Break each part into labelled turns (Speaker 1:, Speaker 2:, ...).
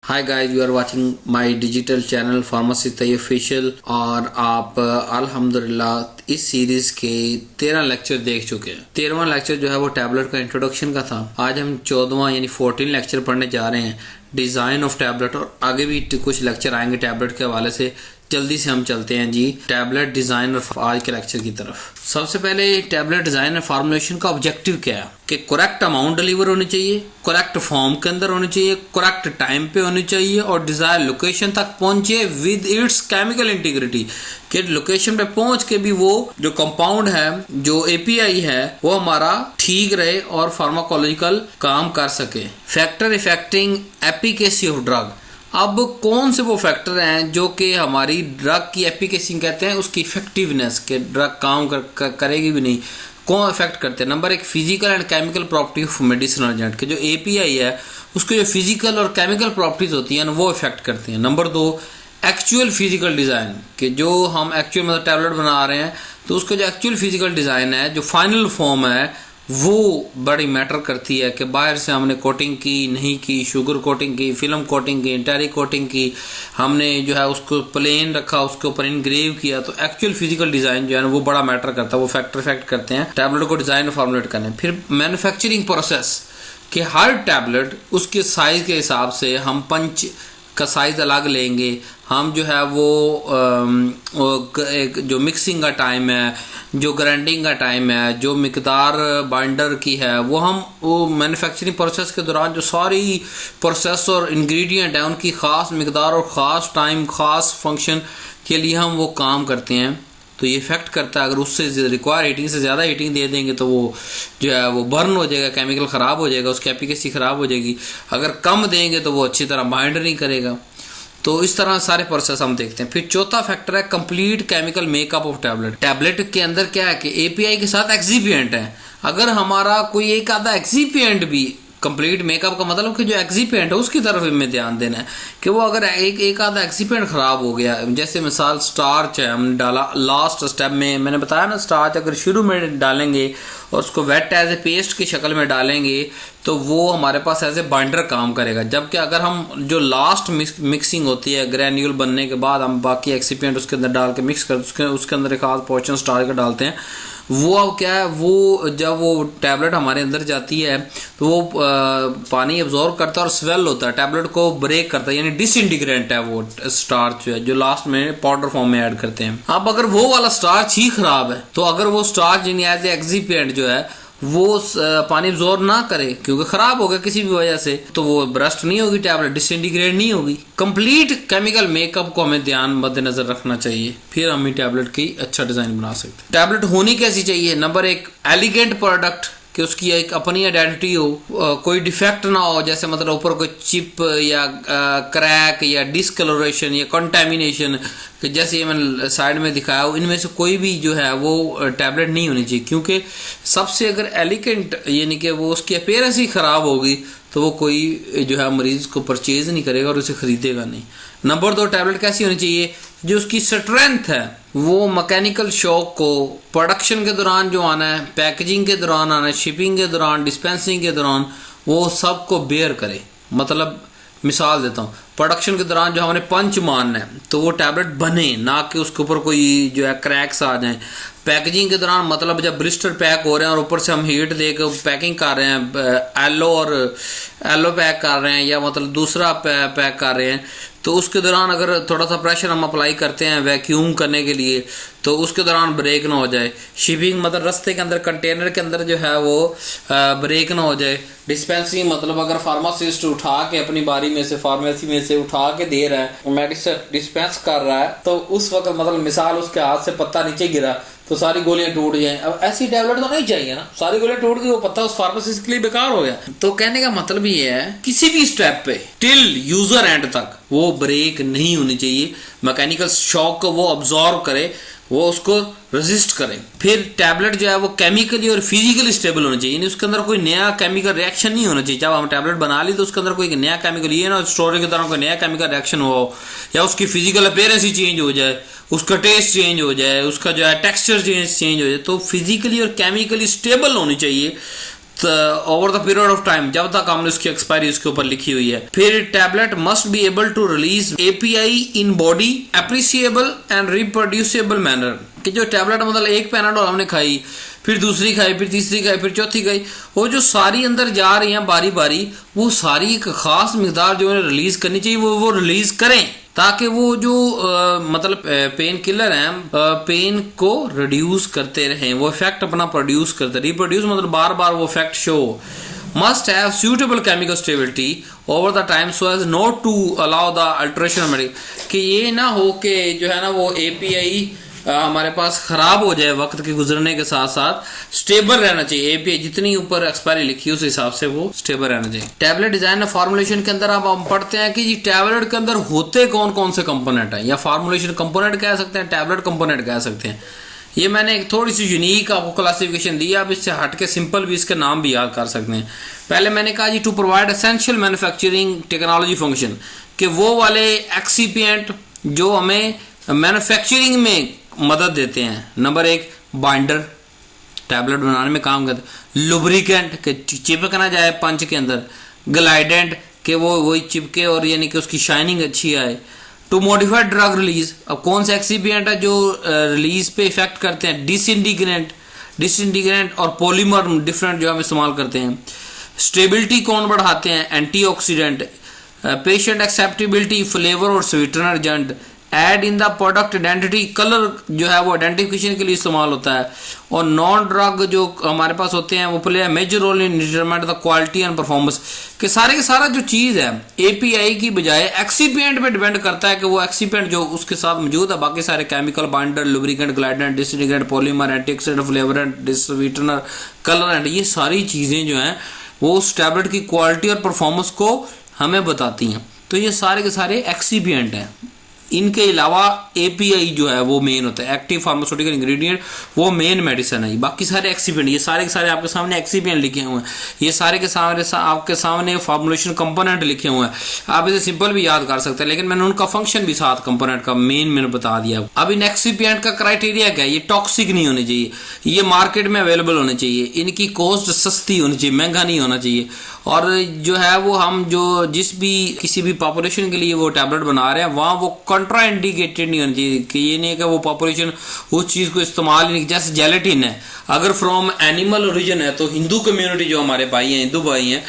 Speaker 1: Hi guys, you are watching my digital channel pharmacy Tayyab official. और आप अल्हम्दुलिल्लाह इस सीरीज के 13 लेक्चर देख चुके हैं। 13वां लेक्चर जो है वो टैबलेट का इंट्रोडक्शन का था। आज हम 14वां यानी 14 लेक्चर पढ़ने जा रहे हैं, डिज़ाइन ऑफ टैबलेट। और आगे भी कुछ लेक्चर आएंगे टैबलेट के हवाले से। जल्दी से हम चलते हैं जी टैबलेट डिज़ाइन और आज के लेक्चर की तरफ। सबसे पहले टैबलेट डिज़ाइन और फार्मुलेशन का ऑब्जेक्टिव क्या है कि करेक्ट अमाउंट डिलीवर होनी चाहिए, करेक्ट फॉर्म के अंदर होनी चाहिए, करेक्ट टाइम पे होनी चाहिए और डिजायर लोकेशन तक पहुंचे विद इट्स केमिकल इंटीग्रिटी। कि लोकेशन पे पहुंच के भी वो जो कंपाउंड है, जो एपीआई है, वो हमारा ठीक रहे और फार्माकोलॉजिकल काम कर सके। Factor affecting efficacy of drug. अब कौन से वो फैक्टर हैं जो कि हमारी ड्रग की एफिकेसी कहते हैं, उसकी इफेक्टिवनेस के ड्रग काम करेगी भी नहीं, कौन इफेक्ट करते हैं। Number 1 physical and chemical property of medicinal agent के जो एपीआई है उसके जो फिजिकल और केमिकल प्रॉपर्टीज होती हैं वो इफेक्ट करती हैं। नंबर 2 एक्चुअल फिजिकल डिज़ाइन के जो हम एक्चुअल मतलब टैबलेट बना रहे हैं तो उसका जो एक्चुअल फिजिकल डिज़ाइन है, जो फाइनल फॉर्म है, वो बड़ी मैटर करती है कि बाहर से हमने कोटिंग की नहीं की, शुगर कोटिंग की, फिल्म कोटिंग की, इंटेरी कोटिंग की, हमने जो है उसको प्लेन रखा, उसके ऊपर इनग्रेव किया। तो एक्चुअल फिजिकल डिज़ाइन जो है वो बड़ा मैटर करता है, वो फैक्टर इफेक्ट करते हैं टैबलेट को डिज़ाइन फॉर्मुलेट करने। फिर मैन्युफैक्चरिंग प्रोसेस कि हर टैबलेट उसके साइज़ के हिसाब से हम पंच का साइज़ अलग लेंगे, हम जो है वो एक जो मिक्सिंग का टाइम है, जो ग्राइंडिंग का टाइम है, जो मिकदार बाइंडर की है, वो मैन्युफैक्चरिंग प्रोसेस के दौरान जो सारी प्रोसेस और इंग्रेडिएंट है उनकी ख़ास मिकदार और ख़ास टाइम, ख़ास फंक्शन के लिए हम वो काम करते हैं। तो ये इफेक्ट करता है। अगर उससे रिक्वायर हीटिंग से ज़्यादा हीटिंग दे देंगे तो वो जो है वो बर्न हो जाएगा, केमिकल ख़राब हो जाएगा, उसकी एफिकेसी ख़राब हो जाएगी। अगर कम देंगे तो वो अच्छी तरह बाइंड नहीं करेगा। तो इस तरह सारे प्रोसेस हम देखते हैं। फिर चौथा फैक्टर है complete chemical makeup of tablet. Tablet के अंदर क्या है कि एपीआई के साथ एक्सिपिएंट है। अगर हमारा कोई एक आधा एक्सिपिएंट भी, कंप्लीट मेकअप का मतलब कि जो एक्सिपिएंट है उसकी तरफ हमें ध्यान देना है कि वो अगर एक आधा एक्सिपिएंट खराब हो गया, जैसे मिसाल स्टार्च है, हमने डाला लास्ट स्टेप में, मैंने बताया ना स्टार्च अगर शुरू में डालेंगे और उसको वेट एज ए पेस्ट की शक्ल में डालेंगे तो वो हमारे पास एज ए बाइंडर काम करेगा। जबकि अगर हम जो लास्ट मिक्सिंग होती है ग्रैन्यूल बनने के बाद हम बाकी एक्सिपिएंट उसके अंदर डाल के मिक्स कर उसके अंदर एक आध पोर्शन स्टार्च का डालते हैं, वो अब क्या है, वो जब वो टैबलेट हमारे अंदर जाती है तो वो पानी एब्जॉर्ब करता है और स्वेल होता है, टैबलेट को ब्रेक करता है, यानी डिसइंटीग्रेंट है वो स्टार्च जो लास्ट में पाउडर फॉर्म में ऐड करते हैं। अब अगर वो वाला स्टार्च ही खराब है तो अगर वो स्टार्च यानी एज ए एक्सिपिएंट जो है वो पानी एब्जॉर्ब ना करे क्योंकि खराब हो गया किसी भी वजह से, तो वो ब्रस्ट नहीं होगी, टैबलेट डिसइंटीग्रेट नहीं होगी। कंप्लीट केमिकल मेकअप को हमें ध्यान मद्देनजर रखना चाहिए, फिर हम ही टैबलेट की अच्छा डिजाइन बना सकते हैं। टैबलेट होनी कैसी चाहिए? नंबर 1 एलिगेंट प्रोडक्ट कि उसकी एक अपनी आइडेंटिटी हो, कोई डिफेक्ट ना हो, जैसे मतलब ऊपर कोई चिप या क्रैक या डिसकलरेशन या कंटेमिनेशन, कि जैसे ये मैंने साइड में दिखाया हो, इनमें से कोई भी जो है वो टैबलेट नहीं होनी चाहिए। क्योंकि सबसे अगर एलिगेंट यानी कि वो उसकी अपीयरेंस ही ख़राब होगी तो वो कोई जो है मरीज़ को परचेज नहीं करेगा और उसे ख़रीदेगा नहीं। नंबर 2 टैबलेट कैसी होनी चाहिए? जो उसकी स्ट्रेंथ है वो मैकेनिकल शॉक को प्रोडक्शन के दौरान जो आना है, पैकेजिंग के दौरान आना है, शिपिंग के दौरान, डिस्पेंसिंग के दौरान, वो सब को बेयर करे। मतलब मिसाल देता हूँ, प्रोडक्शन के दौरान जो हमने पंच मारना है तो वो टैबलेट बने, ना कि उसके ऊपर कोई जो है क्रैक्स आ जाएं। पैकेजिंग के दौरान मतलब जब ब्लिस्टर पैक हो रहे हैं और ऊपर से हम हीट देकर पैकिंग कर रहे हैं, एलो पैक कर रहे हैं या मतलब दूसरा पैक कर रहे हैं, तो उसके दौरान अगर थोड़ा सा प्रेशर हम अप्लाई करते हैं वैक्यूम करने के लिए तो उसके दौरान ब्रेक ना हो जाए। शिपिंग मतलब रास्ते के अंदर कंटेनर के अंदर जो है वो ब्रेक ना हो जाए। डिस्पेंसिंग मतलब अगर फार्मासिस्ट उठा के अपनी बारी में से फार्मेसी में से उठा के दे रहा है, मेडिसिन डिस्पेंस कर रहा है, तो उस वक्त मतलब मिसाल उसके हाथ से पत्ता नीचे गिरा तो सारी गोलियां टूट जाएं। अब ऐसी टैबलेट तो नहीं चाहिए ना, सारी गोलियां टूट गई, वो पत्ता उस फार्मासिस्ट के लिए बेकार हो गया। तो कहने का मतलब ये है किसी भी स्टेप पे टिल यूजर एंड तक वो ब्रेक नहीं होनी चाहिए, मैकेनिकल शॉक को वो अब्जॉर्ब करे, वो उसको रेजिस्ट करें। फिर टैबलेट जो है वो केमिकली और फिजिकली स्टेबल होना चाहिए, यानी उसके अंदर कोई नया केमिकल रिएक्शन नहीं होना चाहिए। जब हम टैबलेट बना ली तो उसके अंदर कोई नया केमिकल, ये ना स्टोरेज के दौरान कोई नया केमिकल रिएक्शन हो या उसकी फिजिकल अपीयरेंस ही चेंज हो जाए, उसका टेस्ट चेंज हो जाए, उसका जो है टेक्सचर चेंज हो जाए। तो फिजिकली और केमिकली स्टेबल होनी चाहिए over the period of time, जब तक हमने उसकी एक्सपायरी उसके ऊपर लिखी हुई है। फिर tablet must be able to release API in body appreciable and reproducible manner, कि जो टैबलेट मतलब एक पैनाडोल हमने खाई, फिर दूसरी खाई, फिर तीसरी खाई, फिर चौथी खाई, वो जो सारी अंदर जा रही हैं बारी बारी, वो सारी एक खास मिकदार जो है रिलीज करनी चाहिए, वो रिलीज करें, ताकि वो जो मतलब पेन किलर हैं पेन को रिड्यूस करते रहें, वो इफेक्ट अपना प्रोड्यूस करते, रिप्रोड्यूस मतलब बार बार वो effect show. Must have suitable chemical stability over the time so as not to allow the alteration of material, कि ये ना हो कि जो है ना वो एपीआई हमारे पास खराब हो जाए वक्त के गुजरने के साथ साथ। स्टेबल रहना चाहिए एपीआई, जितनी ऊपर एक्सपायरी लिखी है उस हिसाब से वो स्टेबल रहना चाहिए। टैबलेट डिजाइन और फॉर्मुलेशन के अंदर अब हम पढ़ते हैं कि जी टैबलेट के अंदर होते कौन कौन से कंपोनेंट हैं, या फॉर्मुलेशन कंपोनेंट कह सकते हैं, टैबलेट कंपोनेंट कह सकते हैं। ये मैंने एक थोड़ी सी यूनिक आपको क्लासिफिकेशन दी, आप इससे हट के सिंपल भी इसके नाम भी याद कर सकते हैं। पहले मैंने कहा जी to provide essential manufacturing technology function, कि वो वाले एक्सीपिएंट जो हमें मैन्युफैक्चरिंग में मदद देते हैं। नंबर एक, बाइंडर, टैबलेट बनाने में काम करते हैं। लुब्रिकेंट, के चिपक ना जाए पंच के अंदर। ग्लाइडेंट, के वो वही चिपके और यानी कि उसकी शाइनिंग अच्छी आए। टू मॉडिफाइड ड्रग रिलीज, अब कौन से एक्सीपिएंट है जो रिलीज पे इफेक्ट करते हैं। डिसइंटीग्रेंट और पॉलीमर डिफरेंट जो हम इस्तेमाल करते हैं। स्टेबिलिटी कौन बढ़ाते हैं, एंटीऑक्सीडेंट। पेशेंट एक्सेप्टेबिलिटी, फ्लेवर और sweetener agent. Aid in the product identity, colour जो है वो आइडेंटिफिकेशन के लिए इस्तेमाल होता है। और नॉन ड्रग जो हमारे पास होते हैं वो play major role in determined the quality and performance, के सारे के सारा जो चीज़ है एपीआई की बजाय एक्सीपिएंट पे डिपेंड करता है कि वो एक्सीपिएंट जो उसके साथ मौजूद है, बाकी सारे chemical, binder, lubricant, glidant, disintegrant, polymer, antioxidant, flavourant, sweetener, colourant, ये सारी चीज़ें जो हैं वो उस टैबलेट की क्वालिटी और परफॉर्मेंस को हमें बताती हैं। तो ये सारे के सारे एक्सीपिएंट हैं। इनके अलावा एपीआई जो है वो मेन होता है, एक्टिव फार्मास्यूटिकल इंग्रेडिएंट, वो मेन मेडिसिन है। बाकी सारे एक्सीपिएंट, ये सारे के सारे आपके सामने एक्सीपिएंट लिखे हुए हैं, ये सारे के सामने आपके सामने फार्मुलेशन कंपोनेंट लिखे हुए हैं। आप इसे सिंपल भी याद कर सकते हैं, लेकिन मैंने उनका फंक्शन भी साथ कंपोनेंट का मेन मैंने बता दिया। अब इन एक्सीपिएंट का क्राइटेरिया क्या है, ये टॉक्सिक नहीं होने चाहिए, ये मार्केट में अवेलेबल होने चाहिए, इनकी कॉस्ट सस्ती होनी चाहिए, महंगा नहीं होना चाहिए। और जो है वो हम जो जिस भी किसी भी पॉपुलेशन के लिए वो टैबलेट बना रहे हैं वहाँ वो कंट्रा इंडिकेटेड नहीं होनी चाहिए, कि ये नहीं है कि वो पॉपुलेशन उस चीज़ को इस्तेमाल नहीं। जैसे जेलेटिन है, अगर फ्रॉम एनिमल ओरिजिन है तो हिंदू कम्युनिटी जो हमारे भाई हैं, हिंदू भाई हैं,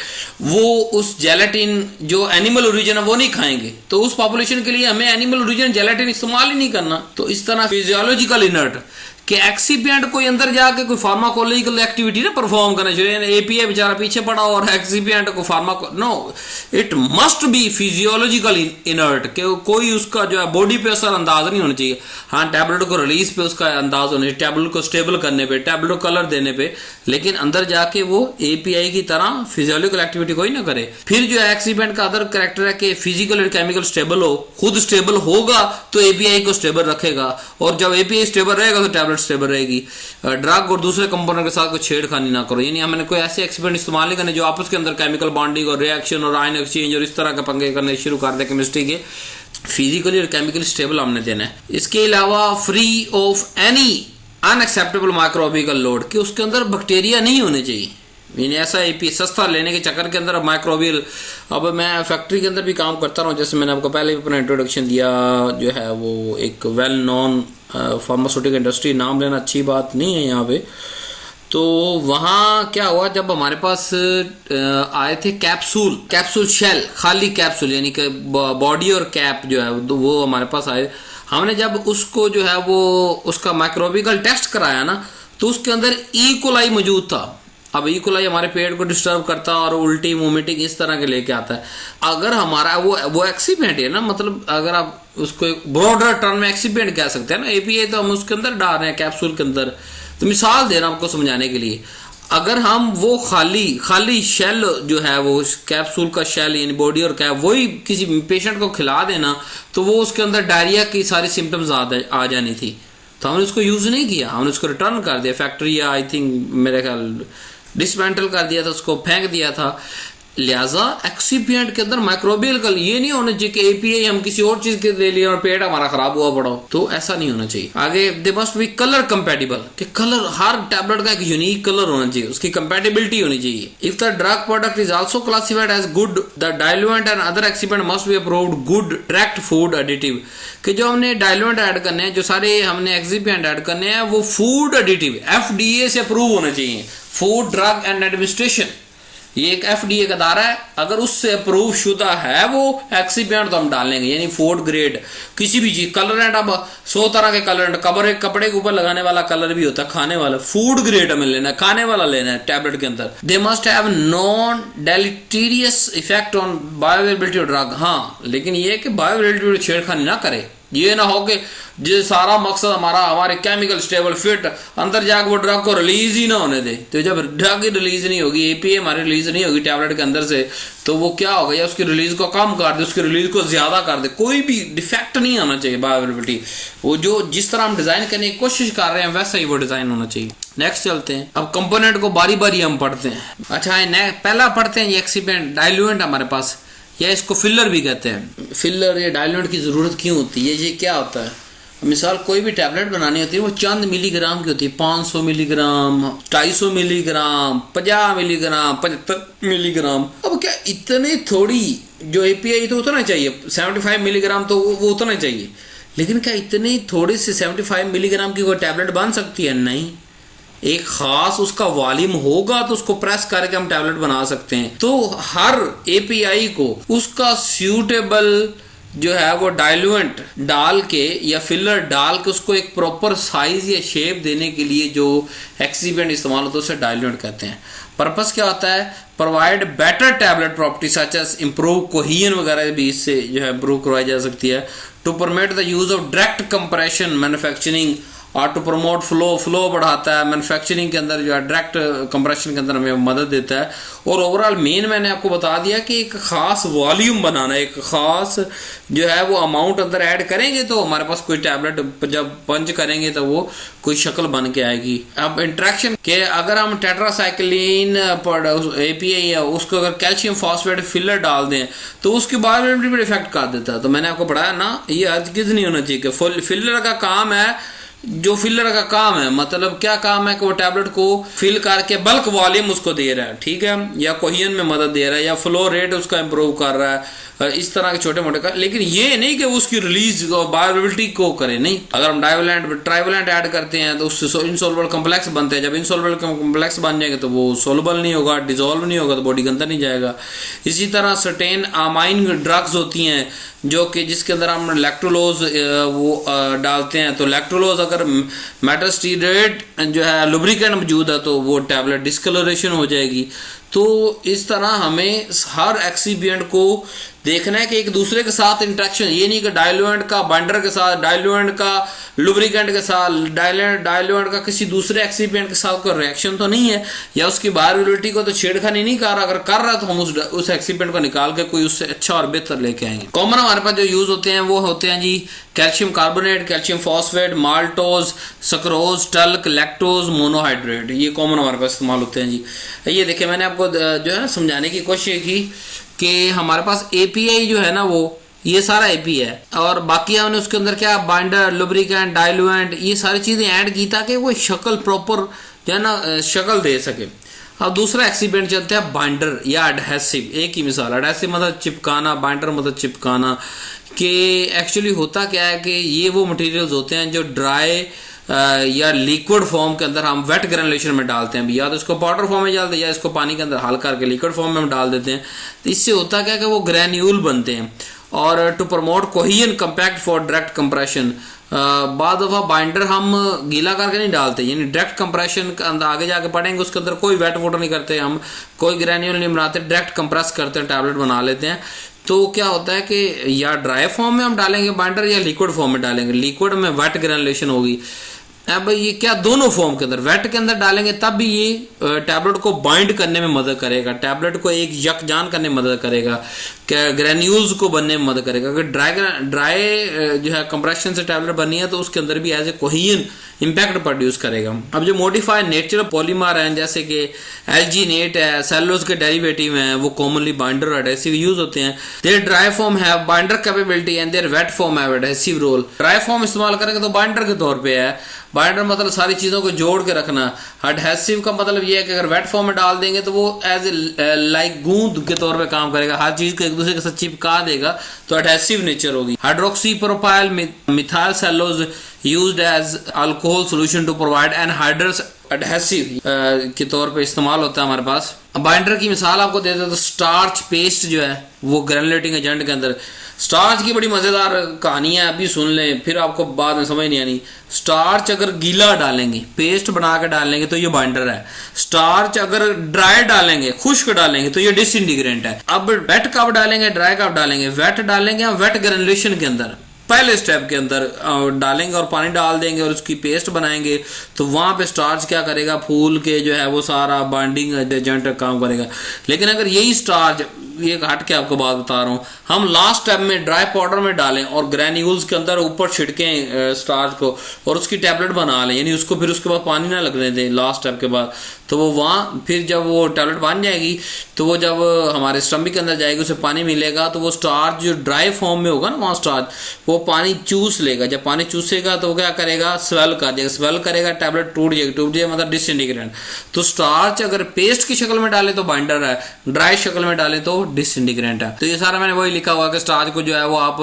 Speaker 1: वो उस जेलेटिन जो एनिमल ओरिजिन है वो नहीं खाएंगे, तो उस पॉपुलेशन के लिए हमें एनिमल ओरिजिन जेलेटिन इस्तेमाल ही नहीं करना। तो इस तरह फिजियोलॉजिकल इनर्ट कि एक्सीपिएंट कोई अंदर जाके कोई फार्माकोलॉजिकल एक्टिविटी ना परफॉर्म करना चाहिए, एपीआई बेचारा पीछे पड़ा और एक्सीपिएंट को no, it must be physiological inert, कि कोई उसका जो है बॉडी पे असर अंदाज नहीं होना चाहिए। हाँ, टैबलेट को रिलीज पे उसका अंदाज होना चाहिए, टैबलेट को स्टेबल करने पे, टैबलेट को कलर देने पे, लेकिन अंदर जाके वो एपीआई की तरह फिजियोलॉजिकल एक्टिविटी कोई ना करे। फिर जो है एक्सीपिएंट का अदर कैरेक्टर है कि फिजिकल और केमिकल स्टेबल हो, खुद स्टेबल होगा तो एपीआई को स्टेबल रखेगा, और जब एपीआई स्टेबल रहेगा तो टैबलेट स्टेबल रहेगी। ड्रग और दूसरे कंपोनेंट के साथ कोई छेड़खानी ना करो, यानी हमने कोई ऐसे एक्सपेरिमेंट इस्तेमाल नहीं करने जो आपस के अंदर केमिकल बॉन्डिंग और रिएक्शन और आयन एक्सचेंज और इस तरह के पंगे करने शुरू कर दे केमिस्ट्री के। फिजिकली और केमिकली स्टेबल हमने देना है। इसके अलावा free of any unacceptable microbial load, कि उसके अंदर बैक्टीरिया नहीं होने चाहिए। यानी ऐसा एपी सस्ता लेने के चक्कर के अंदर माइक्रोबियल, अब मैं फैक्ट्री के अंदर भी काम करता रहा हूँ, जैसे मैंने आपको पहले भी अपना इंट्रोडक्शन दिया, जो है वो एक वेल नॉन फार्मास्यूटिकल इंडस्ट्री, नाम लेना अच्छी बात नहीं है यहाँ पे। तो वहाँ क्या हुआ, जब हमारे पास आए थे कैप्सूल शेल, खाली कैप्सूल, यानी कि बॉडी और कैप जो है वो हमारे पास आए। हमने जब उसको जो है वो उसका माइक्रोबियल टेस्ट कराया ना, तो उसके अंदर ई कोलाई मौजूद था। अब ई कोलाई हमारे पेट को डिस्टर्ब करता है और उल्टी वोमिटिंग इस तरह के लेके आता है। अगर हमारा वो एक्सीपेंट है ना, मतलब अगर आप उसको एक ब्रॉडर टर्म में एक्सीपेंट कह सकते हैं ना, एपीआई तो हम उसके अंदर डाल रहे हैं कैप्सूल के अंदर। तो मिसाल देना आपको समझाने के लिए, अगर हम वो खाली शेल जो है वो कैप्सूल का शेल यानी बॉडी और कैप वही किसी पेशेंट को खिला देना, तो वो उसके अंदर डायरिया की सारी सिम्टम्स आ जानी थी। तो हमने उसको यूज नहीं किया, हमने उसको रिटर्न कर दिया फैक्ट्री, या आई थिंक मेरे ख्याल डिसमेंटल कर दिया था, उसको फेंक दिया था। लिहाजा एक्सिपिएंट के अंदर माइक्रोबियल कल ये नहीं होना चाहिए कि एपीआई हम किसी और चीज के ले लिए और पेट हमारा खराब हुआ पड़ा हो, तो ऐसा नहीं होना चाहिए। आगे they must be colour compatible, कि कलर हर टैबलेट का एक यूनिक कलर होना चाहिए, उसकी कंपेटिबिलिटी होनी चाहिए। If the drug product is also classified as good, the diluent and other excipient must be approved good direct food additive, कि जो हमने डाइल्यूएंट ऐड करने हैं, जो सारे हमने एक्सिपिएंट ऐड करने हैं, वो फूड एडिटिव एफडीए से अप्रूव होने चाहिए। फूड ड्रग एंड एडमिनिस्ट्रेशन ये एक एफडीए का दायरा है, अगर उससे अप्रूव शुदा है वो एक्सिपिएंट तो हम डालेंगे, यानी फूड ग्रेड किसी भी चीज। कलरेंट अब 100 तरह के कलरेंट, कपड़े के ऊपर लगाने वाला कलर भी होता है, खाने वाला फूड ग्रेड हमें लेना है, खाने वाला लेना है टैबलेट के अंदर। They must have non deleterious effect on bioavailability of drug. हाँ, लेकिन ये कि बायोअवेलेबिलिटी छेड़खानी ना करे, ये ना हो कि जो सारा मकसद हमारे केमिकल स्टेबल फिट अंदर जाकर वो ड्रग को रिलीज ही ना होने दे। तो जब ड्रग ही रिलीज नहीं होगी, एपीए हमारी रिलीज नहीं होगी टैबलेट के अंदर से, तो वो क्या होगा, या उसकी रिलीज को कम कर दे, उसकी रिलीज को ज्यादा कर दे। कोई भी डिफेक्ट नहीं आना चाहिए बायोअवेलेबिलिटी, वो जो जिस तरह हम डिजाइन करने की कोशिश कर रहे हैं वैसा ही वो डिजाइन होना चाहिए। नेक्स्ट चलते हैं, अब कंपोनेंट को बारी बारी हम पढ़ते हैं। अच्छा, पहला पढ़ते हैं ये एक्सिपिएंट डाइल्यूएंट हमारे पास, या इसको फिलर भी कहते हैं। फिलर या डाइल्यूएंट की जरूरत क्यों होती है, ये क्या होता है? मिसाल कोई भी टैबलेट बनानी होती है वो चंद मिलीग्राम की होती है, 500 मिलीग्राम, 250 मिलीग्राम, 50 मिलीग्राम, 75 मिलीग्राम। अब क्या इतने थोड़ी जो एपीआई तो उतना चाहिए, 75 मिलीग्राम तो वो उतना चाहिए, लेकिन क्या इतने थोड़े से 75 मिलीग्राम की कोई टैबलेट बन सकती है? नहीं, एक खास उसका वॉल्यूम होगा तो उसको प्रेस करके हम टैबलेट बना सकते हैं। तो हर एपीआई को उसका सूटेबल जो है वो डाइल्यूएंट डाल के या फिलर डाल के उसको एक प्रॉपर साइज या शेप देने के लिए जो एक्सिपिएंट इस्तेमाल होता है उसे डाइल्यूएंट कहते हैं। पर्पस क्या होता है? Provide better tablet property such as improve cohesion वगैरह भी इससे जो है इंप्रूव करवाई जा सकती है। To permit the use of direct compression manufacturing और टू प्रमोट फ्लो बढ़ाता है मैन्युफैक्चरिंग के अंदर, जो है डायरेक्ट कंप्रेशन के अंदर हमें मदद देता है। और ओवरऑल मेन मैंने आपको बता दिया कि एक खास वॉल्यूम बनाना, एक खास जो है वो अमाउंट अंदर ऐड करेंगे तो हमारे पास कोई टैबलेट जब पंच करेंगे तो वो कोई शक्ल बन के आएगी। अब इंट्रैक्शन के अगर हम टेट्रासाइक्लिन एपीआई है उसको अगर कैल्शियम फॉस्फेट फिलर डाल दें तो उसके बाद में भी इफेक्ट कर देता है। तो मैंने आपको पढ़ाया ना, ये हरगिज़ नहीं होना चाहिए कि फिलर का काम है, जो फिलर का काम है मतलब क्या काम है कि वो टैबलेट को फिल करके बल्क वॉल्यूम उसको दे रहा है, ठीक है, या कोहिजन में मदद दे रहा है, या फ्लो रेट उसका इंप्रूव कर रहा है, इस तरह के छोटे मोटे का। लेकिन ये नहीं कि उसकी रिलीज बायोअवेलेबिलिटी को करे, नहीं। अगर हम ट्राइवलेंट ऐड करते हैं तो उससे इनसॉल्युबल कॉम्प्लेक्स बनते हैं, जब इनसॉल्युबल कॉम्प्लेक्स बन जाएंगे तो वो सोलबल नहीं होगा, डिजोल्व नहीं होगा, तो बॉडी के अंदर नहीं जाएगा। इसी तरह सर्टेन अमाइन ड्रग्स होती हैं जो कि जिसके अंदर हम लैक्टोलोज वो डालते हैं, तो लैक्टोलोज अगर मेटास्टीरेट जो है लुब्रिकेंट मौजूद है तो वो टैबलेट डिस्कलरेशन हो जाएगी। तो इस तरह हमें हर एक्सिपिएंट को देखना है कि एक दूसरे के साथ इंटरेक्शन, ये नहीं कि डाइल्यूएंट का बाइंडर के साथ, डाइल्यूएंट का लुब्रिकेंट के साथ, डाइल्यूएंट का किसी दूसरे एक्सिपिएंट के साथ कोई रिएक्शन तो नहीं है, या उसकी बायोअवेलेबिलिटी को तो छेड़खानी नहीं कर रहा। अगर कर रहा तो हम उस एक्सिपिएंट को निकाल के कोई उससे अच्छा और बेहतर लेके आएंगे। कॉमन हमारे पास जो यूज होते हैं वो होते हैं जी calcium carbonate, calcium phosphate, maltose, sucrose, talc, lactose, monohydrate, ये कॉमन हमारे पास इस्तेमाल होते हैं जी। ये देखिए मैंने आपको जो है ना समझाने की कोशिश की कि हमारे पास एपीआई जो है ना वो ये सारा एपीआई है, और बाकी हमने उसके अंदर क्या बाइंडर, लुब्रिकेंट, डाइल्यूएंट ये सारी चीजें ऐड की ताकि वो शक्ल प्रॉपर जो है ना शक्ल दे सके। अब दूसरा एक्सिपिएंट चलते हैं बाइंडर या एडहेसिव। एक ही मिसाल, एडहेसिव मतलब चिपकाना, बाइंडर मतलब चिपकाना। कि एक्चुअली होता क्या है कि ये वो मटेरियल्स होते हैं जो ड्राई या लिक्विड फॉर्म के अंदर हम वेट ग्रेनुलेशन में डालते हैं, या तो इसको पाउडर फॉर्म में डालते हैं या इसको पानी के अंदर हल करके लिक्विड फॉर्म में हम डाल देते हैं। तो इससे होता क्या है कि वो ग्रैन्यूल बनते हैं। और to promote cohesion compact for direct compression, बाद दफा बाइंडर हम गीला करके नहीं डालते, यानी डायरेक्ट कंप्रेशन के अंदर आगे जाके पढ़ेंगे उसके अंदर कोई वेट वाटर नहीं करते हम, कोई ग्रैन्यूल नहीं बनाते, डायरेक्ट कंप्रेस करते हैं, टैबलेट बना लेते हैं। तो क्या होता है कि या ड्राई फॉर्म में हम डालेंगे बाइंडर या लिक्विड फॉर्म में डालेंगे। लिक्विड में वेट ग्रेनुलेशन होगी। अब ये क्या दोनों फॉर्म के अंदर वेट के अंदर डालेंगे तब भी ये टैबलेट को बाइंड करने में मदद करेगा, टैबलेट को एक यकजान करने में मदद करेगा। ग्रेन्यूल्स को बनने में मदद करेगा। अगर ड्राई जो है कंप्रेशन से टैबलेट बनी है तो उसके अंदर भी एज ए कोहीन इम्पैक्ट प्रोड्यूस करेगा। अब जो मॉडिफाइड नेचुरल पॉलीमर हैं जैसे कि एल्जीनेट है, सेलुलोज के डेरिवेटिव हैं, वो कॉमनली बाइंडर और एडहेसिव यूज होते हैं। Their dry form have binder capability and their wet form have adhesive role. Dry form इस्तेमाल करेंगे तो बाइंडर के तौर पे है। बाइंडर मतलब सारी चीज़ों को जोड़ के रखना। एडहेसिव का मतलब ये है कि अगर वेट फॉर्म में डाल देंगे तो वो एज ए लाइक गूंद के तौर पे काम करेगा, हर चीज़ को एक दूसरे के साथ चिपका देगा, तो एडहेसिव नेचर होगी। Hydroxy propyl methyl cellulose used as alcohol solution to provide anhydrous adhesive के तौर पे इस्तेमाल होता है हमारे पास। बाइंडर की मिसाल आपको दे दो तो स्टार्च पेस्ट जो है वो ग्रेनुलेटिंग एजेंट के अंदर, स्टार्च की बड़ी मज़ेदार कहानी है, अभी सुन लें फिर आपको बाद में समझ नहीं आनी। स्टार्च अगर गीला डालेंगे, पेस्ट बना के डालेंगे तो ये बाइंडर है। स्टार्च अगर ड्राई डालेंगे, खुश्क डालेंगे तो ये डिसइंटीग्रेंट है। अब वेट कब डालेंगे, ड्राई कब डालेंगे? वेट डालेंगे हम वेट ग्रेनुलेशन के अंदर, पहले स्टेप के अंदर डालेंगे और पानी डाल देंगे और उसकी पेस्ट बनाएंगे, तो वहाँ पे स्टार्च क्या करेगा, फूल के जो है वो सारा बाइंडिंग एजेंट काम करेगा। लेकिन अगर यही स्टार्च, ये हट के आपको बात बता रहा हूँ, हम लास्ट स्टेप में ड्राई पाउडर में डालें और ग्रैन्यूल्स के अंदर ऊपर छिड़कें स्टार्च को और उसकी टैबलेट बना लें, यानी उसको फिर उसके बाद पानी ना लगने दें लास्ट स्टेप के बाद, तो वो वहाँ फिर जब वो टैबलेट बन जाएगी तो वो जब हमारे स्टमक के अंदर जाएगी उसे पानी मिलेगा तो वो स्टार्च जो ड्राई फॉर्म में होगा ना वहाँ स्टार्च, वो पानी चूस लेगा। जब पानी चूसेगा तो वो क्या करेगा, स्वेल कर जाएगा। स्वेल करेगा, टैबलेट टूट जाएगी मतलब डिसइंटीग्रेंट। तो स्टार्च अगर पेस्ट की शक्ल में डाले तो बाइंडर है, ड्राई शक्ल में डाले तो डिसइंटीग्रेंट है। तो ये सारा मैंने वही लिखा हुआ कि स्टार्च को जो है वो आप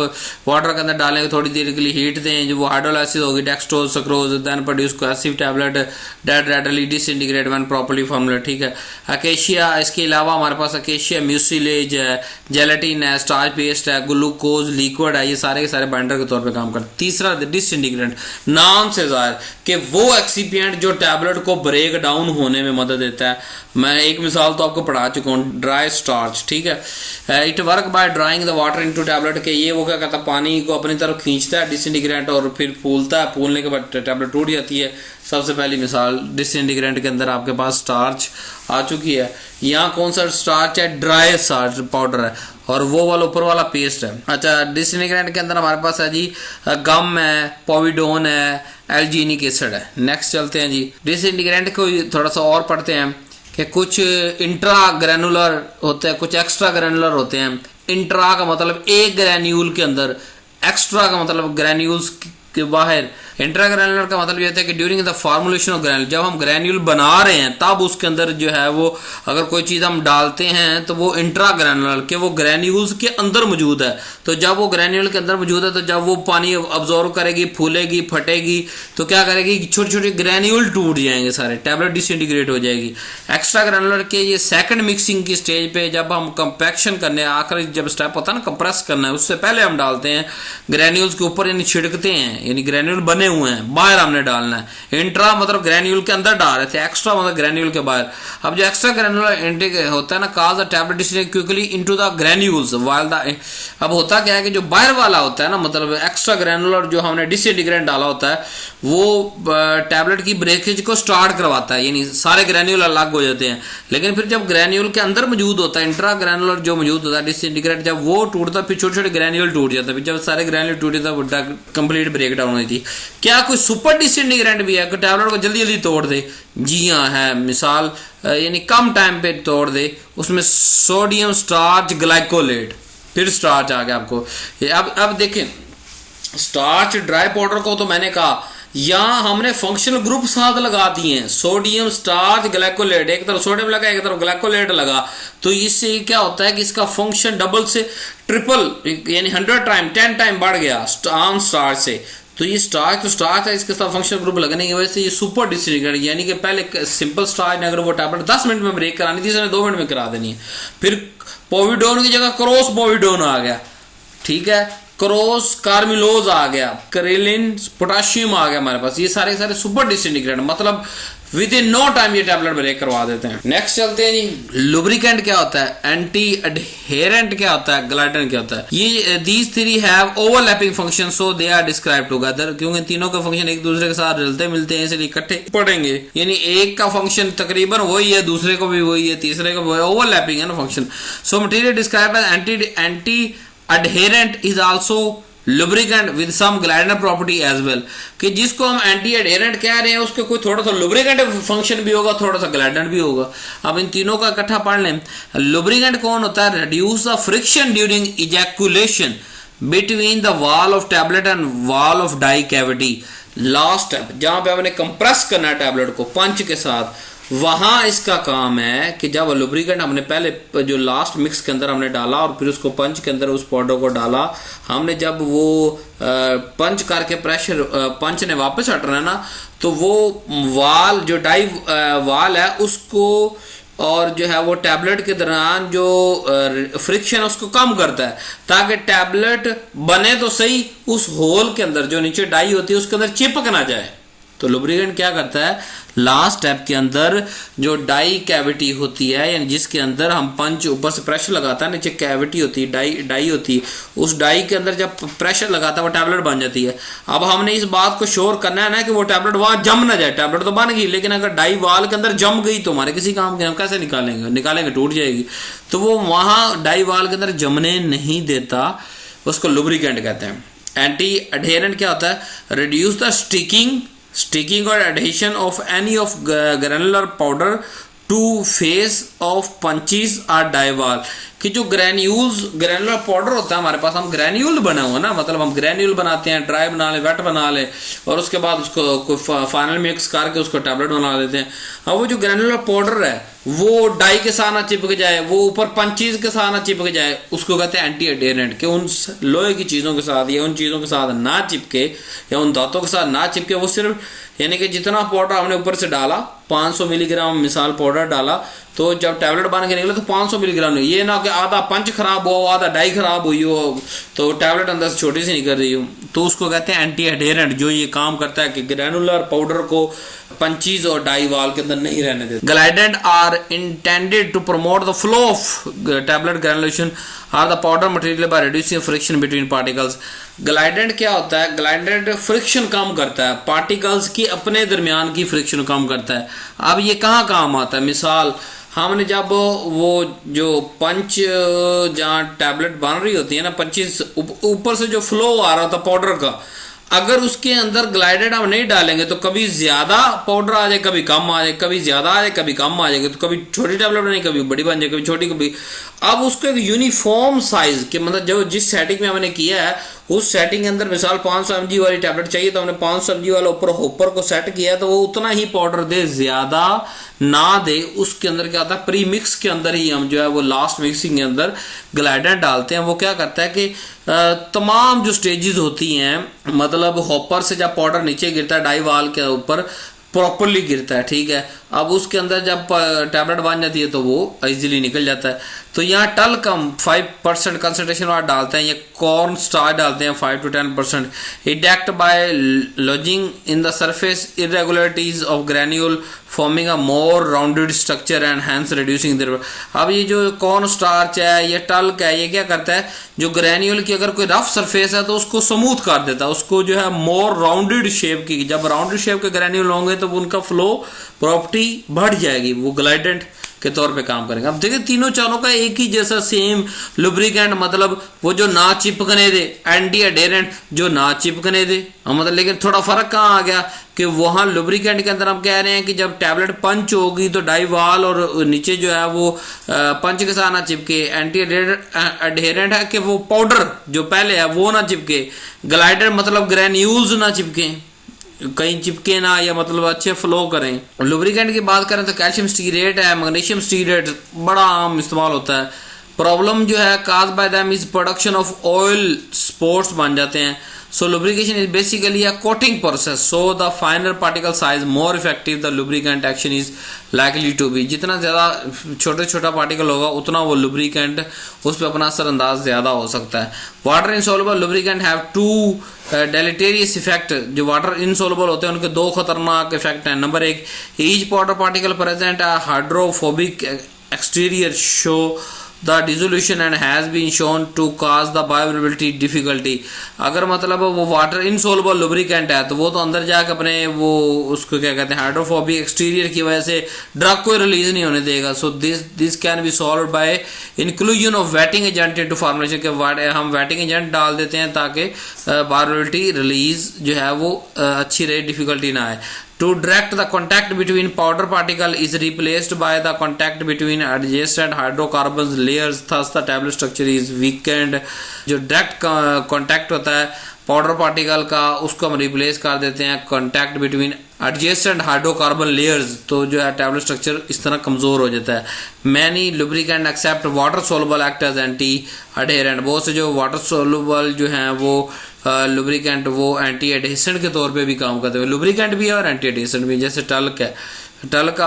Speaker 1: वाटर के अंदर डालेंगे, थोड़ी देर के लिए हीट दें, जो वो हाइड्रोल एसिड होगी, dextrose sucrose, then produce cohesive tablet that readily disintegrate when properly formulate. ठीक है। अकेशिया, इसके अलावा हमारे पास अकेशिया म्यूसिलेज है, जेलेटिन है, स्टार्च पेस्ट है, ग्लूकोज लिक्विड है, ये सारे के सारे बाइंडर के तौर पे काम करते हैं। तीसरा डिसइंटीग्रेंट, नाम से जाहिर कि वो एक्सिपिएंट जो टैबलेट को ब्रेक डाउन होने में मदद देता है। मैं एक मिसाल तो आपको पढ़ा चुका हूँ, ड्राई स्टार्च। ठीक है। It work by drawing the water into tablet, के ये वो क्या कहता है, पानी को अपनी तरफ खींचता है डिसइंटीग्रेंट और फिर फूलता है, फूलने के बाद टैबलेट टूट जाती है। सबसे पहली मिसाल डिसइंटीग्रेंट के अंदर आपके पास स्टार्च आ चुकी है। यहाँ कौन सा स्टार्च है, ड्राई स्टार्च पाउडर है और वो वाला ऊपर वाला पेस्ट है। अच्छा, डिसइंटीग्रेंट के अंदर हमारे पास है जी गम है, पोविडोन है, एल्जीनिक एसिड है। नेक्स्ट चलते हैं जी, डिसइंटीग्रेंट को थोड़ा सा और पढ़ते हैं कि कुछ इंट्रा ग्रैनुलर होते हैं, कुछ एक्स्ट्रा ग्रैनुलर होते हैं। इंट्रा का मतलब एक ग्रैन्यूल के अंदर, एक्स्ट्रा का मतलब ग्रैन्यूल्स के बाहर। इंट्रा ग्रैनुलर का मतलब ये होता है कि during the formulation of granule, जब हम ग्रैन्यूल बना रहे हैं तब उसके अंदर जो है वो अगर कोई चीज़ हम डालते हैं तो वो इंट्रा ग्रैनुलर के वो ग्रैन्यूल्स के अंदर मौजूद है। तो जब वो ग्रैन्यूल के अंदर मौजूद है तो जब वो पानी अब्जॉर्व करेगी, फूलेगी, फटेगी तो क्या करेगी, छोटे छोटे ग्रैन्यूल टूट जाएंगे सारे, टैबलेट डिसइंटीग्रेट हो जाएगी। एक्स्ट्रा ग्रैनुलर के ये सेकंड मिक्सिंग की स्टेज पे जब हम कंपैक्शन करने, आखिरी जब स्टेप होता है ना कंप्रेस करना है, उससे पहले हम डालते हैं ग्रैन्यूल्स के ऊपर, यानी छिड़कते हैं, यानी ग्रैन्यूल बने हुए हैं, बाहर हमने डालना है। इंट्रा मतलब ग्रैन्यूल के अंदर डाल रहे थे, एक्स्ट्रा मतलब ग्रैन्यूल के बाहर। अब जो एक्स्ट्रा ग्रैनुलर एंट्री होता है ना, cause the tablet disintegrate quickly into the granules while the, अब होता क्या है कि जो बाहर वाला होता है ना, मतलब एक्स्ट्रा ग्रैनुलर जो हमने डिसइंटीग्रेट डाला होता है वो टैबलेट की ब्रेकेज को स्टार्ट करवाता है, यानी सारे ग्रैन्यूल अलग हो जाते हैं। लेकिन फिर जब ग्रैन्यूल के अंदर मौजूद होता है, इंट्रा ग्रैनुलर जो मौजूद होता है डिसइंटीग्रेट, जब वो टूटता है फिर छोटे छोटे ग्रैन्यूल टूट जाता है। जब सारे ग्रैन्यूल टूटे तो कंप्लीट ब्रेक डाउन हुई थी। क्या कोई सुपर डिसइंटीग्रेंट भी है कि टैबलेट को जल्दी जल्दी तोड़ दे? जी हाँ है। मिसाल यानी कम टाइम पे तोड़ दे, उसमें सोडियम स्टार्च ग्लाइकोलेट, फिर स्टार्च आ गया आपको। अब देखें, स्टार्च ड्राई पाउडर को तो मैंने कहा यहाँ हमने फंक्शनल ग्रुप साथ लगा दिए हैं, सोडियम स्टार्च ग्लाइकोलेट, एक तरफ सोडियम लगा एक तरफ ग्लाइकोलेट लगा, तो इससे क्या होता है कि इसका फंक्शन डबल से ट्रिपल यानी 100 टाइम 10 टाइम बढ़ गया आम स्टार्च से। तो ये स्टार्च तो स्टार्च है, इसके साथ फंक्शनल ग्रुप लगने की वजह से ये सुपर डिसइंटीग्रेट, यानी कि पहले सिंपल स्टार्च ने अगर वो टैबलेट 10 मिनट में ब्रेक करानी थी, इसने 2 मिनट में करा देनी है। फिर पोविडोन की जगह क्रॉस पोविडोन आ गया, ठीक है, क्रॉस कार्मिलोज आ गया, करेलिन पोटाशियम आ गया हमारे पास, ये सारे सारे सुपर डिसइंटीग्रेट, मतलब विद इन नो टाइम ये टैबलेट ब्रेक करवा देते हैं। नेक्स्ट चलते हैं जी, लुब्रिकेंट क्या होता है, एंटी अडहेरेंट क्या होता है, ग्लाइडेंट क्या होता है। ये these three have overlapping function, so they are describe together, क्योंकि तीनों के फंक्शन एक दूसरे के साथ मिलते मिलते हैं, इसलिए इकट्ठे पढ़ेंगे। यानी एक का फंक्शन तकरीबन वही है, दूसरे को भी वही है, तीसरे को वही, ओवरलैपिंग है ना function. So material describe as anti adherent is also lubricant with some glidant property as well, कि जिसको हम एंटी एडहेरेंट कह रहे हैं उसके कोई थोड़ा सा लुब्रिकेंट फंक्शन भी होगा, थोड़ा सा ग्लाइडेंट भी होगा। अब इन तीनों का इकट्ठा पढ़ लें। लुब्रिकेंट कौन होता है, reduce the friction during ejaculation between the wall of tablet and wall of die cavity. Last step जहां पे आपने कंप्रेस करना है टैबलेट को पंच के साथ, वहां इसका काम है कि जब लुब्रिकेंट हमने पहले जो लास्ट मिक्स के अंदर हमने डाला और फिर उसको पंच के अंदर उस पाउडर को डाला, हमने जब वो पंच करके प्रेशर पंच ने वापस हटना है ना, तो वो वाल जो डाई वाल है उसको और जो है वो टैबलेट के दौरान जो फ्रिक्शन है उसको कम करता है, ताकि टैबलेट बने तो सही उस होल के अंदर जो नीचे डाई होती है उसके अंदर चिपक ना जाए। तो लुब्रिकेंट क्या करता है, लास्ट स्टेप के अंदर जो डाई कैविटी होती है, यानी जिसके अंदर हम पंच ऊपर से प्रेशर लगाता है, नीचे कैविटी होती है, डाई होती है, उस डाई के अंदर जब प्रेशर लगाता है वो टैबलेट बन जाती है। अब हमने इस बात को श्योर करना है ना कि वो टैबलेट वहां जम ना जाए। टैबलेट तो बन गई, लेकिन अगर डाई वाल के अंदर जम गई तो हमारे किसी काम के, हम कैसे निकालेंगे टूट जाएगी। तो वो वहां डाई वाल के अंदर जमने नहीं देता, उसको लुब्रिकेंट कहते हैं। एंटी अडहेरेंट क्या होता है, रिड्यूस द स्टिकिंग और adhesion of any of granular powder to face of punches और डाइवाल, कि जो ग्रैनुलर पाउडर होता है हमारे पास, हम ग्रैन्यूल बना हुआ ना, मतलब हम ग्रैन्यूल बनाते हैं, ड्राई बना ले, वेट बना ले, और उसके बाद उसको फाइनल मिक्स करके उसको टैबलेट बना लेते हैं। अब वो जो ग्रैनुलर पाउडर है वो डाई के साथ ना चिपक जाए, वो ऊपर पंचीज के साथ ना चिपक जाए, उसको कहते हैं एंटी अडहेरेंट, कि उन लोहे की चीज़ों के साथ या उन चीज़ों के साथ ना चिपके या उन दांतों के साथ ना चिपके। वो सिर्फ यानी कि जितना पाउडर हमने ऊपर से डाला 500 मिलीग्राम मिसाल पाउडर डाला, तो जब टैबलेट बन के निकले तो 500 मिलीग्राम नहीं, ये ना कि आधा पंच खराब हो आधा डाई खराब हुई हो तो टैबलेट अंदर से छोटी सी निकल रही हो, तो उसको कहते हैं एंटी अडहेरेंट, जो ये काम करता है कि ग्रैनुलर पाउडर को पंचीज और डाई वाल के अंदर नहीं रहने देते। Glidant are intended to promote the flow of tablet granulation or the powder material by reducing friction between particles. Glidant क्या होता है, ग्लाइडेंट फ्रिक्शन कम करता है, पार्टिकल्स की अपने दरमियान की फ्रिक्शन कम करता है। अब ये कहाँ काम आता है, मिसाल हमने जब वो जो पंच जहाँ टैबलेट बन रही होती है ना, पंचीस ऊपर से जो फ्लो आ रहा था पाउडर का, अगर उसके अंदर ग्लाइडेंट हम नहीं डालेंगे तो कभी ज्यादा पाउडर आ जाए, कभी कम आ जाए, कभी ज्यादा आ जाए, कभी कम आ जाएगी, तो कभी छोटी टैबलेट बनेगी, कभी बड़ी बन जाए, कभी छोटी, कभी। अब उसको एक यूनिफॉर्म साइज के, मतलब जो जिस सेटिंग में हमने किया है उस सेटिंग के अंदर मिसाल 500 mg वाली टैबलेट चाहिए तो हमने 500 mg वाला ऊपर होपर को सेट किया है, तो वो उतना ही पाउडर दे, ज्यादा ना दे। उसके अंदर क्या होता है, प्री मिक्स के अंदर ही हम जो है वो लास्ट मिक्सिंग के अंदर ग्लाइडेंट डालते हैं। वो क्या करता है कि तमाम जो स्टेजेस होती हैं, मतलब हॉपर से जब पाउडर नीचे गिरता है डाई वाल के ऊपर प्रॉपरली गिरता है, ठीक है, अब उसके अंदर जब टैबलेट बन जाती है तो वो इजीली निकल जाता है। तो यहाँ टल कम 5% कंसंट्रेशन वाला डालते हैं, या कॉर्न स्टार्च डालते हैं 5 to 10%, इडेक्ट by lodging in the surface irregularities of granule forming a more rounded structure and hence reducing their. अब ये जो कॉर्न स्टार्च है, ये टल्क है, ये क्या करता है, जो ग्रैन्यूल की अगर कोई रफ सरफेस है तो उसको स्मूथ कर देता है, उसको जो है मोर राउंडेड शेप की, जब राउंडेड शेप के ग्रैन्यूल होंगे तो उनका फ्लो प्रॉपर्टी बढ़ जाएगी, वो ग्लाइडेंट के तौर पे काम करेंगे। अब देखिए तीनों चारों का एक ही जैसा सेम लुब्रिकेंट, मतलब वो जो ना चिपकने दे, एंटी अडहेरेंट जो ना चिपकने दे, मतलब लेकिन थोड़ा फर्क कहाँ आ गया कि वहां लुब्रिकेंट के अंदर हम कह रहे हैं कि जब टैबलेट पंच होगी तो डाई वाल और नीचे जो है वो पंच के साथ ना चिपके। एंटी अडहेरेंट है कि वो पाउडर जो पहले है वो ना चिपके, ग्लाइडर मतलब ग्रैन्यूल्स ना चिपके, कहीं चिपके ना, या मतलब अच्छे फ्लो करें। लुब्रिकेंट की बात करें तो कैल्शियम स्टीरेट है, मैग्नीशियम स्टीरेट बड़ा आम इस्तेमाल होता है। प्रॉब्लम जो है cause by them is production of oil spots बन जाते हैं। So lubrication is basically a coating process. So the finer particle size more effective the lubricant action is likely to be. जितना ज़्यादा छोटा पार्टिकल होगा उतना वो lubricant उस पर अपना असरअंदाज ज़्यादा हो सकता है. Water insoluble lubricant have two deleterious effect. जो water insoluble होते हैं उनके दो खतरनाक इफेक्ट हैं. नंबर एक, each powder particle present a hydrophobic exterior show the dissolution and has been shown to cause the bioavailability difficulty. अगर मतलब वो वाटर इनसोल्युबल लुब्रिकेंट है तो वो तो अंदर जाकर अपने वो उसको क्या कहते हैं हाइड्रोफोबिक एक्सटीरियर की वजह से ड्रग को रिलीज नहीं होने देगा. So this can be solve by inclusion of waiting agent into formulation के हम वेटिंग एजेंट डाल देते हैं ताकि बायोavailability रिलीज जो है वो अच्छी रहे, डिफिकल्टी ना आए. To direct the contact between powder particle is replaced by the contact between adjacent hydrocarbons layers, thus the tablet structure is weakened. जो direct contact होता है पाउडर पार्टिकल का उसको हम रिप्लेस कर देते हैं contact between adjacent hydrocarbon layers, तो जो है टेबलेट स्ट्रक्चर इस तरह कमज़ोर हो जाता है. Many lubricant except water soluble act as anti adherent. बहुत से जो वाटर सोलुबल जो हैं वो लुब्रिकेंट वो एंटी एडेसेंट के तौर पे भी काम करते हैं. लुब्रिकेंट भी है और एंटी एडेसेंट भी, जैसे टल्क है, टल्क का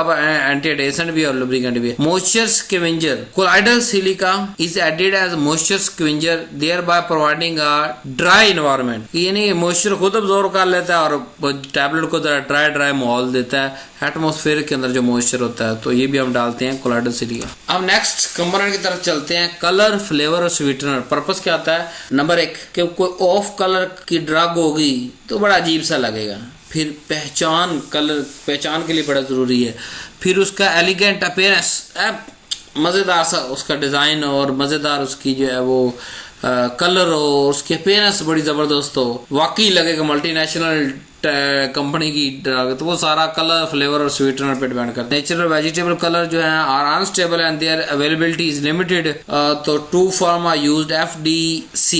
Speaker 1: एंटी एडेसेंट भी और लुब्रिकेंट भी है. Moisture scavenger colloidal silica is added as moisture scavenger thereby providing a dry environment. यानी मॉइस्चर खुद अब्जॉर्ब कर लेता है और टैबलेट को ड्राई माहौल देता है एटमॉस्फेयर के अंदर जो मॉइस्चर होता है, तो ये भी हम डालते हैं कोलाइडल सिलिका. अब नेक्स्ट कंपोनेंट की तरफ चलते हैं. कलर, फ्लेवर और स्वीटनर. पर्पस क्या होता है? नंबर एक कि कोई ऑफ कलर की ड्रग होगी तो बड़ा अजीब सा लगेगा. फिर पहचान, कलर पहचान के लिए बड़ा ज़रूरी है. फिर उसका एलिगेंट अपीयरेंस, मज़ेदार सा उसका डिज़ाइन और मज़ेदार उसकी जो है वो कलर हो, उसकी अपीयरेंस बड़ी ज़बरदस्त हो, वाकई लगेगा मल्टीनेशनल कंपनी की ड्रग. तो वो सारा कलर, फ्लेवर और स्वीटनर पे डिपेंड करता है. नेचुरल वेजिटेबल कलर जो है are unstable and their availability is limited. तो two form are used FDC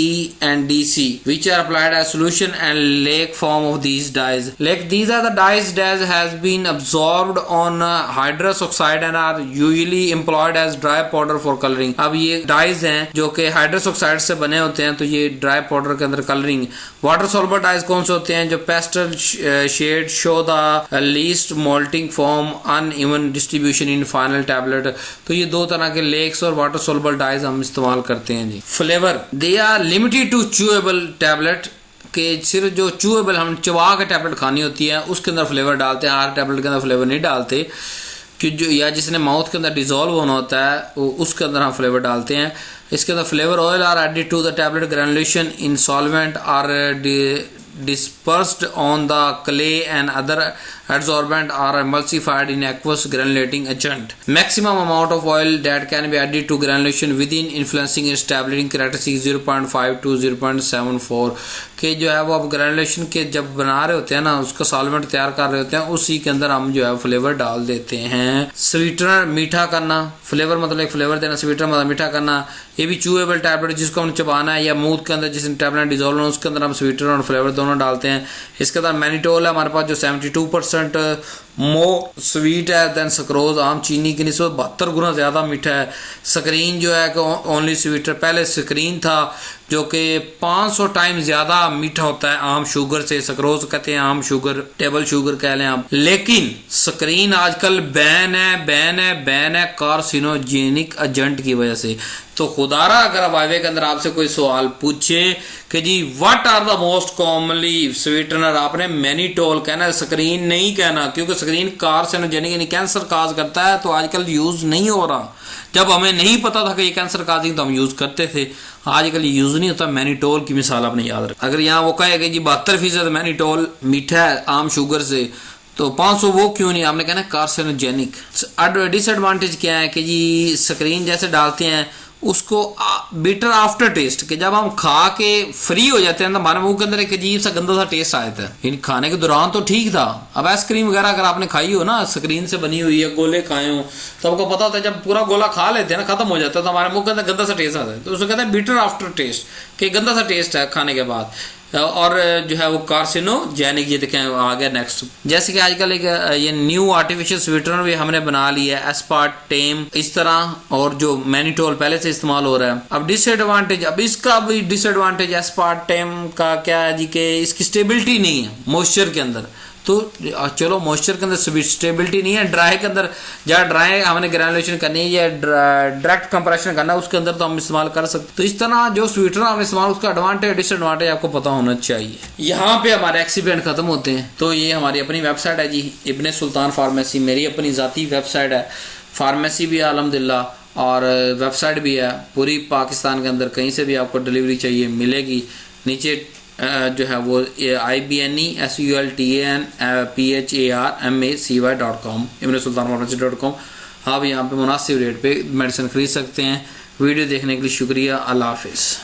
Speaker 1: and DC which are applied as solution and lake form of these dyes. Like these are the dyes that has been absorbed on hydrous oxide and are usually employed as dry powder for coloring. अब ये dyes हैं जो कि hydrous oxide से बने होते हैं, तो ये ड्राई पाउडर के अंदर कलरिंग. वाटर सॉल्युबल डाइज कौन से होते हैं? जो pastel shade show the least mottling form, uneven distribution in final tablet. तो ये दो तरह के लेक्स और वाटर सॉल्युबल डाइज हम इस्तेमाल करते हैं जी. Flavour, they are limited to chewable tablet के सिर्फ जो चूएबल हम चबा के टैबलेट खानी होती है उसके अंदर फ्लेवर डालते हैं. हर टैबलेट के अंदर फ्लेवर नहीं डालते कि जो या जिसने माउथ के अंदर डिजोल्व होना होता है उसके अंदर हम फ्लेवर डालते हैं. इसके अंदर flavour oil are added to the tablet granulation in solvent or dispersed on the clay and other adsorbent are emulsified in aqueous granulating agent. Maximum amount of oil that can be added to granulation within influencing its tabulating characteristic 0.5 to 0.74 के जो है वो अब granulation के जब बना रहे होते हैं ना, उसका सॉल्वेंट तैयार कर रहे होते हैं, उसी के अंदर हम जो है फ्लेवर डाल देते हैं. स्वीटनर, मीठा करना. फ्लेवर मतलब एक फ्लेवर देना, स्वीटनर मतलब मीठा करना. ये भी चूएबल टैबलेट जिसको हम चबाना है या मुंह के अंदर जिस टैबलेट डिजोल्व है उसके अंदर हम स्वीटनर और फ्लेवर दोनों डालते हैं. इसके अंदर मैनिटोल है हमारे पास जो 72% मोर स्वीट है देन सक्रोज. आम चीनी की निस्बत 72 गुना ज़्यादा मीठा है. स्क्रीन जो है कि ओनली स्वीटर, पहले स्क्रीन था जो कि 500 टाइम ज़्यादा मीठा होता है आम शुगर से. सक्रोज कहते हैं आम शुगर, टेबल शुगर कह लें आप. लेकिन स्क्रीन आजकल बैन है कार्सिनोजेनिक एजेंट की वजह से. तो खुदारा अगर अब हाईवे के अंदर आपसे कोई सवाल पूछे कि जी what are the most commonly sweetener, आपने मैनिटोल कहना, स्क्रीन नहीं कहना, क्योंकि स्क्रीन कार्सिनोजेनिक यानी कैंसर काज करता है. तो आजकल यूज नहीं हो रहा. जब हमें नहीं पता था कि ये कैंसर काजिंग तो हम यूज करते थे, आजकल यूज नहीं होता. मैनिटोल की मिसाल आपने याद रखी. अगर यहाँ वो कहेगा जी 72% मैनिटोल मीठा है आम शुगर से, तो 500 वो क्यों नहीं, आपने कहना कार्सिनोजेनिक. डिसएडवांटेज क्या है कि जी स्क्रीन जैसे डालते हैं उसको बिटर आफ्टर टेस्ट कि जब हम खा के फ्री हो जाते हैं तो हमारे मुंह के अंदर एक अजीब सा गंदा सा टेस्ट आया था. इन खाने के दौरान तो ठीक था. अब आइसक्रीम वगैरह अगर आपने खाई हो ना, स्क्रीन से बनी हुई है, गोले खाए हो, तो आपको पता होता है जब पूरा गोला खा लेते हैं ना, खत्म हो जाता है, तो हमारे मुंह के अंदर गंदा सा टेस्ट आता है. तो उसे कहते हैं बिटर आफ्टर टेस्ट कि गंदा सा टेस्ट है खाने के बाद. और जो है वो कार्सिनोजेनिक। ये देखें आ गया नेक्स्ट। जैसे कि आजकल एक ये न्यू आर्टिफिशियल स्वीटनर भी हमने बना लिया है, एस्पार्टेम इस तरह, और जो मैनिटोल पहले से इस्तेमाल हो रहा है। अब डिसएडवांटेज, अब इसका भी डिसएडवांटेज एस्पार्टेम का क्या है जी कि इसकी स्टेबिलिटी नहीं है मॉइस्चर के अंदर। तो चलो मॉइस्चर के अंदर स्टेबिलिटी नहीं है, ड्राई के अंदर जहाँ ड्राई हमने ग्रेनुलेशन करनी है या डायरेक्ट कंप्रेशन करना है उसके अंदर तो हम इस्तेमाल कर सकते। तो इस तरह जो स्वीटनर हम इस्तेमाल, उसका एडवांटेज डिसएडवांटेज आपको पता होना चाहिए। यहाँ पे हमारे एक्सीपेंट खत्म होते हैं। तो ये हमारी अपनी वेबसाइट है जी, इब्ने सुल्तान फार्मेसी, मेरी अपनी ज़ाती वेबसाइट है। फार्मेसी भी है अल्हम्दुलिल्लाह, और वेबसाइट भी है। पूरी पाकिस्तान के अंदर कहीं से भी आपको डिलीवरी चाहिए मिलेगी। नीचे जो है वो IBNESULTANPHARMACY.com ibnsultanpharmacy.com। आप यहाँ पे मुनासिब रेट पे मेडिसिन खरीद सकते हैं। वीडियो देखने के लिए शुक्रिया। अल्लाह हाफिज़।